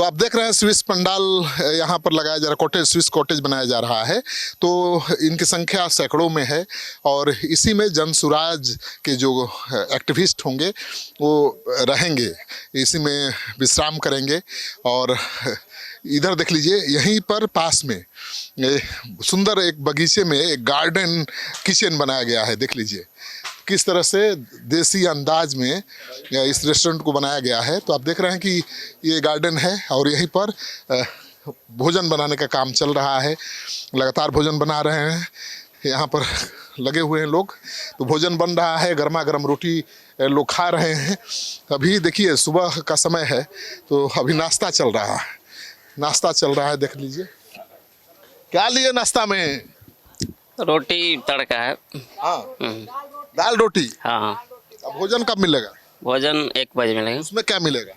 तो आप देख रहे हैं स्विस पंडाल यहाँ पर लगाया जा रहा है, कॉटेज, स्विस कॉटेज बनाया जा रहा है। तो इनकी संख्या सैकड़ों में है और इसी में जनसुराज के जो एक्टिविस्ट होंगे वो रहेंगे, इसी में विश्राम करेंगे। और इधर देख लीजिए, यहीं पर पास में सुंदर एक बगीचे में एक गार्डन किचन बनाया गया है। देख लीजिए किस तरह से देसी अंदाज में इस रेस्टोरेंट को बनाया गया है। तो आप देख रहे हैं कि ये गार्डन है और यहीं पर भोजन बनाने का काम चल रहा है। लगातार भोजन बना रहे हैं, यहाँ पर लगे हुए हैं लोग। तो भोजन बन रहा है, गर्मा गर्म रोटी लोग खा रहे हैं। अभी देखिए सुबह का समय है तो अभी नाश्ता चल रहा है, नाश्ता चल रहा है। देख लीजिए क्या लिए नाश्ता में? रोटी तड़का है। हाँ, दाल रोटी। हाँ, अब भोजन कब मिलेगा? भोजन 1 बजे मिलेगा। उसमें क्या मिलेगा?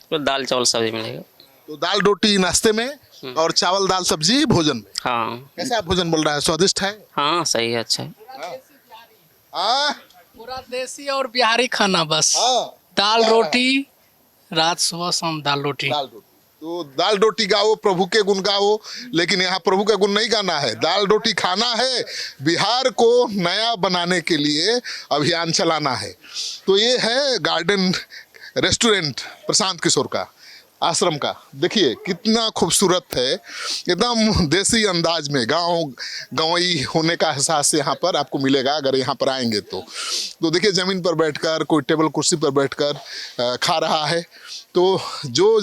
तो दाल चावल सब्जी मिलेगा। तो दाल रोटी नाश्ते में और चावल दाल सब्जी भोजन में। हाँ कैसा भोजन बोल रहा है? स्वादिष्ट है? हाँ, सही है, अच्छा है। हाँ पूरा देसी और बिहारी खाना बस। हाँ, दाल रोटी, रात सुबह शाम दाल रोटी। दाल रोटी। तो दाल रोटी गाओ, प्रभु के गुण गाओ, लेकिन यहाँ प्रभु का गुण नहीं गाना है, दाल रोटी खाना है। बिहार को नया बनाने के लिए अभियान चलाना है। तो ये है गार्डन रेस्टोरेंट प्रशांत किशोर का, आश्रम का। देखिए कितना खूबसूरत है, एकदम देसी अंदाज में गाँवई होने का एहसास यहाँ पर आपको मिलेगा अगर यहाँ पर आएंगे तो देखिए ज़मीन पर बैठकर, कोई टेबल कुर्सी पर बैठकर खा रहा है। तो जो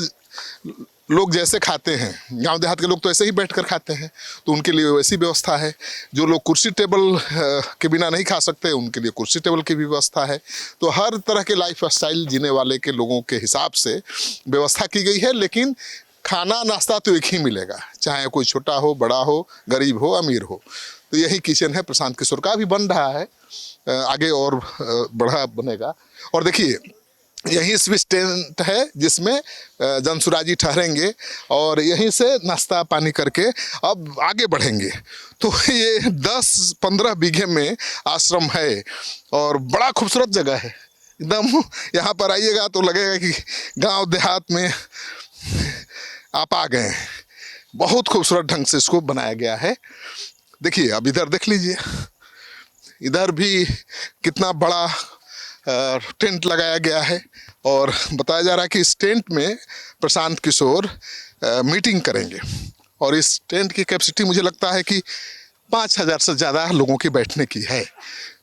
लोग जैसे खाते हैं, गांव देहात के लोग तो ऐसे ही बैठकर खाते हैं, तो उनके लिए वैसी व्यवस्था है। जो लोग कुर्सी टेबल के बिना नहीं खा सकते उनके लिए कुर्सी टेबल की भी व्यवस्था है। तो हर तरह के लाइफ स्टाइल जीने वाले के लोगों के हिसाब से व्यवस्था की गई है। लेकिन खाना नाश्ता तो एक ही मिलेगा, चाहे कोई छोटा हो, बड़ा हो, गरीब हो, अमीर हो। तो यही किचन है प्रशांत किशोर का, अभी बन रहा है, आगे और बड़ा बनेगा। और देखिए यही स्विस टेंट है जिसमें जनसुराजी ठहरेंगे और यहीं से नाश्ता पानी करके अब आगे बढ़ेंगे। तो ये 10-15 बीघे में आश्रम है और बड़ा खूबसूरत जगह है एकदम। यहाँ पर आइएगा तो लगेगा कि गांव देहात में आप आ गए हैं। बहुत खूबसूरत ढंग से इसको बनाया गया है। देखिए अब इधर देख लीजिए, इधर भी कितना बड़ा टेंट लगाया गया है और बताया जा रहा है कि इस टेंट में प्रशांत किशोर मीटिंग करेंगे। और इस टेंट की कैपेसिटी मुझे लगता है कि 5000 से ज़्यादा लोगों की बैठने की है।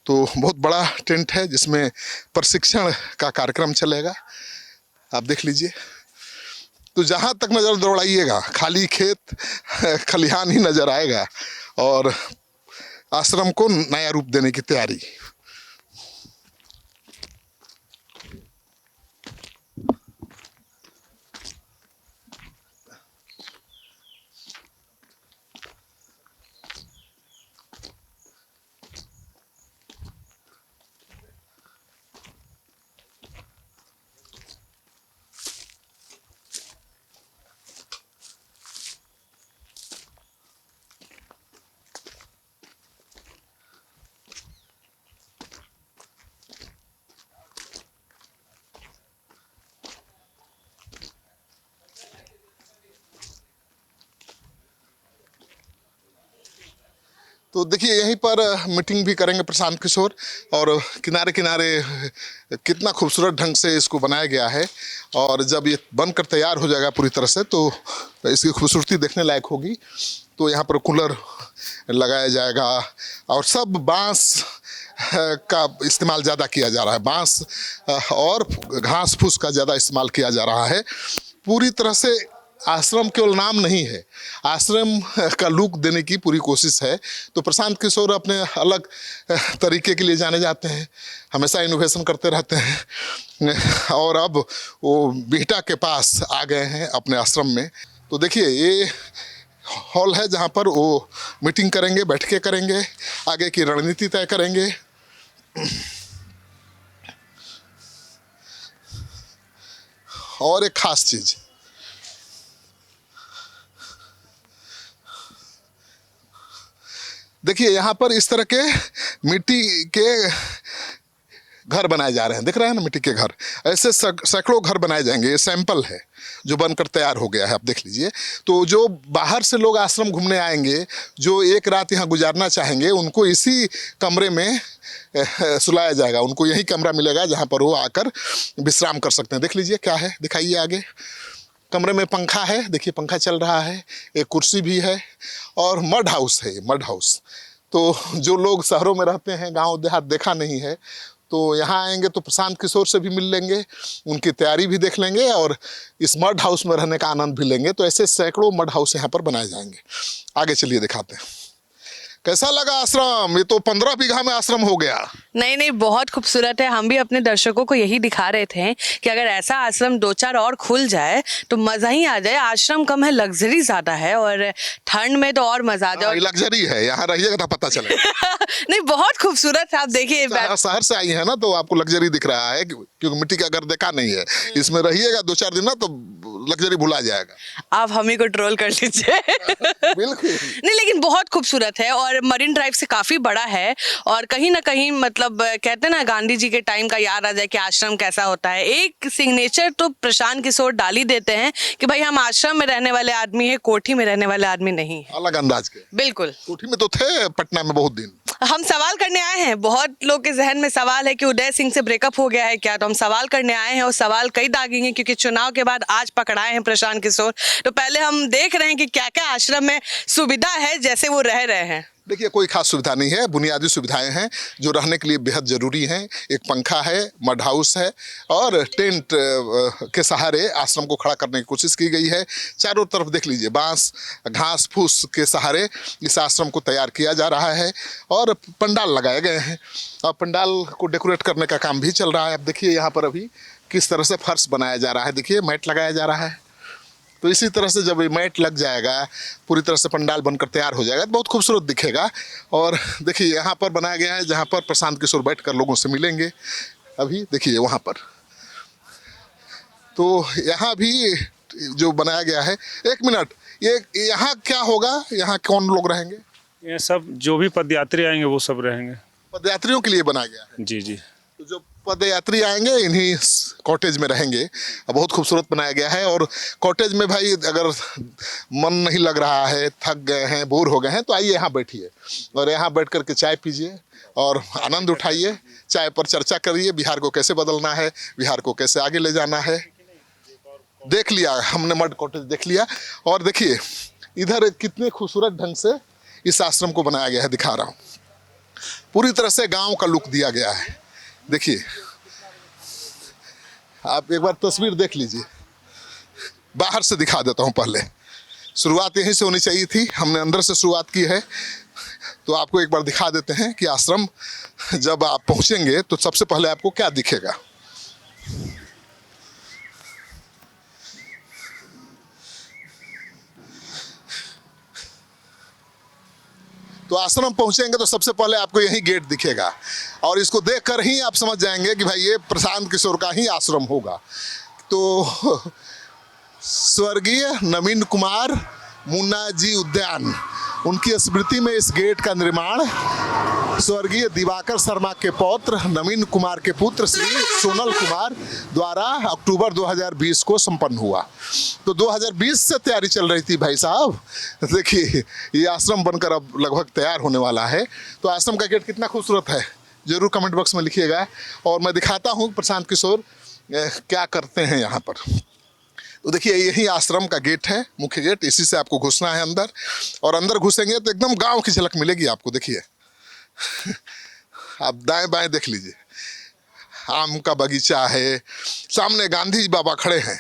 तो बहुत बड़ा टेंट है जिसमें प्रशिक्षण का कार्यक्रम चलेगा। आप देख लीजिए, तो जहाँ तक नज़र दौड़ाइएगा खाली खेत खलिहान ही नज़र आएगा और आश्रम को नया रूप देने की तैयारी। तो देखिए यहीं पर मीटिंग भी करेंगे प्रशांत किशोर। और किनारे किनारे कितना खूबसूरत ढंग से इसको बनाया गया है। और जब ये बनकर तैयार हो जाएगा पूरी तरह से तो इसकी खूबसूरती देखने लायक होगी। तो यहाँ पर कूलर लगाया जाएगा और सब बांस का इस्तेमाल ज़्यादा किया जा रहा है। बांस और घास फूस का ज़्यादा इस्तेमाल किया जा रहा है। पूरी तरह से आश्रम केवल नाम नहीं है, आश्रम का लुक देने की पूरी कोशिश है। तो प्रशांत किशोर अपने अलग तरीके के लिए जाने जाते हैं, हमेशा इनोवेशन करते रहते हैं। और अब वो बिहटा के पास आ गए हैं अपने आश्रम में। तो देखिए ये हॉल है जहाँ पर वो मीटिंग करेंगे, बैठकें करेंगे, आगे की रणनीति तय करेंगे। और एक खास चीज़, देखिए यहाँ पर इस तरह के मिट्टी के घर बनाए जा रहे हैं, दिख रहे हैं ना मिट्टी के घर। ऐसे सैकड़ों घर बनाए जाएंगे। ये सैंपल है जो बनकर तैयार हो गया है, आप देख लीजिए। तो जो बाहर से लोग आश्रम घूमने आएंगे, जो एक रात यहाँ गुजारना चाहेंगे, उनको इसी कमरे में सुलाया जाएगा। उनको यही कमरा मिलेगा जहाँ पर वो आकर विश्राम कर सकते हैं। देख लीजिए क्या है, दिखाइए आगे। कमरे में पंखा है, देखिए पंखा चल रहा है, एक कुर्सी भी है और मड हाउस है, मड हाउस। तो जो लोग शहरों में रहते हैं, गांव देहात देखा नहीं है, तो यहाँ आएंगे तो प्रशांत किशोर से भी मिल लेंगे, उनकी तैयारी भी देख लेंगे और इस मड हाउस में रहने का आनंद भी लेंगे। तो ऐसे सैकड़ों मड हाउस यहाँ पर बनाए जाएंगे। आगे चलिए दिखाते हैं कैसा लगा आश्रम। ये तो 15 बीघा में आश्रम हो गया। नहीं नहीं, बहुत खूबसूरत है। हम भी अपने दर्शकों को यही दिखा रहे थे कि अगर ऐसा आश्रम 2-4 और खुल जाए तो मजा ही आ जाए। आश्रम कम है, लग्जरी ज्यादा है, और ठंड में तो और मजा आ जाए। लग्जरी है, यहाँ रहिएगा तो पता चलेगा। नहीं, बहुत खूबसूरत है। आप देखिए, शहर से आई है ना, तो आपको लग्जरी दिख रहा है क्योंकि मिट्टी का घर देखा नहीं है। इसमें रहिएगा 2-4 दिन ना तो लग्जरी भुला जाएगा। आप हम ही को ट्रोल कर लीजिए। बिल्कुल नहीं, लेकिन बहुत खूबसूरत है और मरीन ड्राइव से काफी बड़ा है। और कहीं ना कहीं मतलब कहते हैं ना, गांधी जी के टाइम का याद आ जाए कि आश्रम कैसा होता है। एक सिग्नेचर तो प्रशांत किशोर डाल ही देते हैं कि भाई हम आश्रम में रहने वाले आदमी है, कोठी में रहने वाले आदमी नहीं है। अलग अंदाज के। बिल्कुल। कोठी में तो थे पटना में बहुत दिन। हम सवाल करने आए हैं। बहुत लोग के जहन में सवाल है कि उदय सिंह से ब्रेकअप हो गया है क्या, तो हम सवाल करने आए हैं और सवाल कई दागेंगे क्योंकि चुनाव के बाद आज पकड़ाए हैं प्रशांत किशोर। तो पहले हम देख रहे हैं कि क्या क्या आश्रम में सुविधा है जैसे वो रह रहे हैं। देखिए कोई खास सुविधा नहीं है, बुनियादी सुविधाएं हैं जो रहने के लिए बेहद ज़रूरी हैं। एक पंखा है, मड हाउस है और टेंट के सहारे आश्रम को खड़ा करने की कोशिश की गई है। चारों तरफ देख लीजिए, बांस घास फूस के सहारे इस आश्रम को तैयार किया जा रहा है और पंडाल लगाए गए हैं और पंडाल को डेकोरेट करने का काम भी चल रहा है। अब देखिए यहाँ पर अभी किस तरह से फर्श बनाया जा रहा है, देखिए मैट लगाया जा रहा है। तो इसी तरह से जब ये मैट लग जाएगा, पूरी तरह से पंडाल बनकर तैयार हो जाएगा तो बहुत खूबसूरत दिखेगा। और देखिए यहाँ पर बनाया गया है जहाँ पर प्रशांत किशोर बैठकर लोगों से मिलेंगे। अभी देखिए वहाँ पर, तो यहाँ भी जो बनाया गया है। एक मिनट, ये यहाँ क्या होगा, यहाँ कौन लोग रहेंगे? ये सब जो भी पदयात्री आएंगे वो सब रहेंगे। पदयात्रियों के लिए बनाया गया है। जी जी। तो जो पदयात्री आएंगे इन्हीं कॉटेज में रहेंगे। बहुत खूबसूरत बनाया गया है। और कॉटेज में भाई अगर मन नहीं लग रहा है, थक गए हैं, बोर हो गए हैं, तो आइए यहाँ बैठिए और यहाँ बैठ करके चाय पीजिए और आनंद उठाइए। चाय पर चर्चा करिए, बिहार को कैसे बदलना है, बिहार को कैसे आगे ले जाना है। देख लिया हमने, मड कॉटेज देख लिया। और देखिए इधर कितने खूबसूरत ढंग से इस आश्रम को बनाया गया है, दिखा रहा हूँ। पूरी तरह से गाँव का लुक दिया गया है। देखिए आप एक बार तस्वीर देख लीजिए, बाहर से दिखा देता हूं। पहले शुरुआत यहीं से होनी चाहिए थी, हमने अंदर से शुरुआत की है। तो आपको एक बार दिखा देते हैं कि आश्रम जब आप पहुंचेंगे तो सबसे पहले आपको क्या दिखेगा। तो आश्रम पहुंचेंगे तो सबसे पहले आपको यही गेट दिखेगा और इसको देखकर ही आप समझ जाएंगे कि भाई ये प्रशांत किशोर का ही आश्रम होगा। तो स्वर्गीय नवीन कुमार मुन्ना जी उद्यान, उनकी स्मृति में इस गेट का निर्माण स्वर्गीय दिवाकर शर्मा के पौत्र नवीन कुमार के पुत्र श्री सोनल कुमार द्वारा अक्टूबर 2020 को संपन्न हुआ। तो 2020 से तैयारी चल रही थी भाई साहब। देखिए ये आश्रम बनकर अब लगभग तैयार होने वाला है। तो आश्रम का गेट कितना खूबसूरत है, जरूर कमेंट बॉक्स में लिखिएगा और मैं दिखाता हूँ प्रशांत किशोर क्या करते हैं यहाँ पर। तो देखिए यही आश्रम का गेट है, मुख्य गेट। इसी से आपको घुसना है अंदर और अंदर घुसेंगे तो एकदम गांव की झलक मिलेगी आपको। देखिए आप दाएं बाएं देख लीजिए, आम का बगीचा है, सामने गांधी जी बाबा खड़े हैं।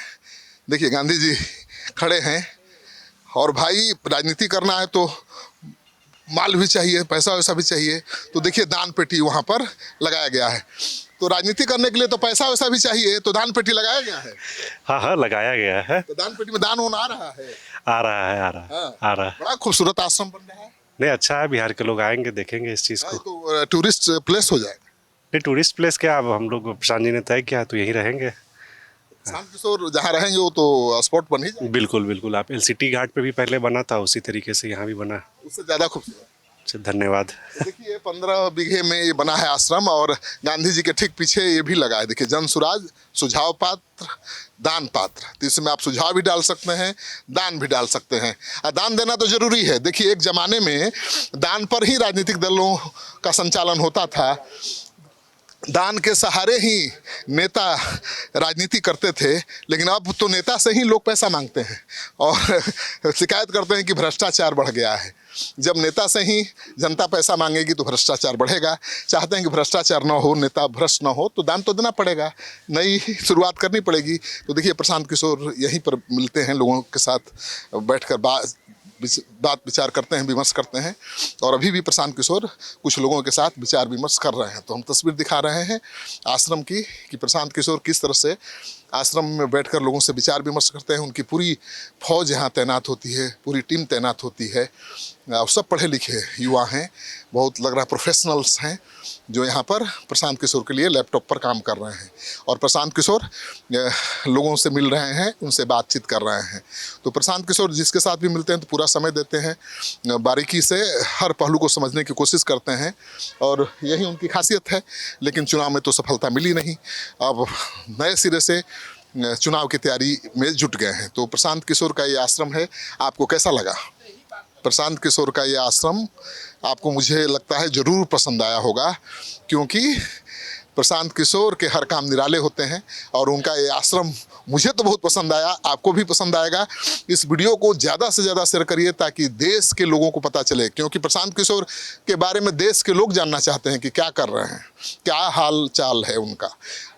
देखिए गांधी जी खड़े हैं। और भाई राजनीति करना है तो माल भी चाहिए, पैसा वैसा भी चाहिए। तो देखिए दान पेटी वहाँ पर लगाया गया है। तो राजनीति करने के लिए तो पैसा वैसा भी चाहिए, तो दान पेटी लगाया गया है। हाँ हाँ लगाया गया है। तो दान पेटी में दान होना आ रहा है। आ रहा है, आ रहा है, आ रहा है। बड़ा खूबसूरत आश्रम बन रहा है। नहीं अच्छा है, बिहार के लोग आएंगे देखेंगे इस चीज़ को। तो टूरिस्ट प्लेस हो जाएगा। नहीं टूरिस्ट प्लेस क्या, अब हम लोग प्रशांत जी ने तय किया तो यहीं रहेंगे। प्रशांत किशोर जहाँ रहेंगे वो तो स्पॉट बन ही जाएगा। बिल्कुल बिल्कुल। आप एलसीटी घाट पे भी पहले बना था, उसी तरीके से यहाँ भी बना। उससे ज़्यादा खूबसूरत। अच्छा, धन्यवाद। देखिए 15 बीघे में ये बना है आश्रम और गांधी जी के ठीक पीछे ये भी लगा है। देखिए जन सुराज, सुझाव पात्र, दान पात्र। तो इसमें आप सुझाव भी डाल सकते हैं, दान भी डाल सकते हैं। और दान देना तो जरूरी है। देखिए एक जमाने में दान पर ही राजनीतिक दलों का संचालन होता था। दान के सहारे ही नेता राजनीति करते थे, लेकिन अब तो नेता से ही लोग पैसा मांगते हैं और शिकायत करते हैं कि भ्रष्टाचार बढ़ गया है। जब नेता से ही जनता पैसा मांगेगी तो भ्रष्टाचार बढ़ेगा। चाहते हैं कि भ्रष्टाचार ना हो, नेता भ्रष्ट ना हो, तो दान तो देना पड़ेगा, नई शुरुआत करनी पड़ेगी। तो देखिए प्रशांत किशोर यहीं पर मिलते हैं, लोगों के साथ बैठकर बात विचार करते हैं, विमर्श करते हैं। और अभी भी प्रशांत किशोर कुछ लोगों के साथ विचार विमर्श कर रहे हैं। तो हम तस्वीर दिखा रहे हैं आश्रम की कि प्रशांत किशोर किस तरह से आश्रम में बैठकर लोगों से विचार विमर्श करते हैं। उनकी पूरी फौज यहाँ तैनात होती है, पूरी टीम तैनात होती है और सब पढ़े लिखे युवा हैं, बहुत लग रहा है प्रोफेशनल्स हैं जो यहाँ पर प्रशांत किशोर के लिए लैपटॉप पर काम कर रहे हैं। और प्रशांत किशोर लोगों से मिल रहे हैं, उनसे बातचीत कर रहे हैं। तो प्रशांत किशोर जिसके साथ भी मिलते हैं तो पूरा समय देते हैं, बारीकी से हर पहलू को समझने की कोशिश करते हैं और यही उनकी खासियत है। लेकिन चुनाव में तो सफलता मिली नहीं, अब नए सिरे से चुनाव की तैयारी में जुट गए हैं। तो प्रशांत किशोर का ये आश्रम है, आपको कैसा लगा? प्रशांत किशोर का ये आश्रम आपको, मुझे लगता है, ज़रूर पसंद आया होगा, क्योंकि प्रशांत किशोर के हर काम निराले होते हैं और उनका ये आश्रम मुझे तो बहुत पसंद आया, आपको भी पसंद आएगा। इस वीडियो को ज़्यादा से ज़्यादा शेयर करिए ताकि देश के लोगों को पता चले, क्योंकि प्रशांत किशोर के बारे में देश के लोग जानना चाहते हैं कि क्या कर रहे हैं, क्या हाल चाल है उनका।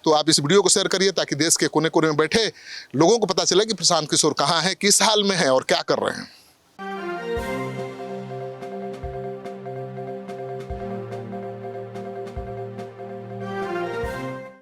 तो आप इस वीडियो को शेयर करिए ताकि देश के कोने कोने में बैठे लोगों को पता चले कि प्रशांत किशोर कहाँ हैं, किस हाल में हैं और क्या कर रहे हैं।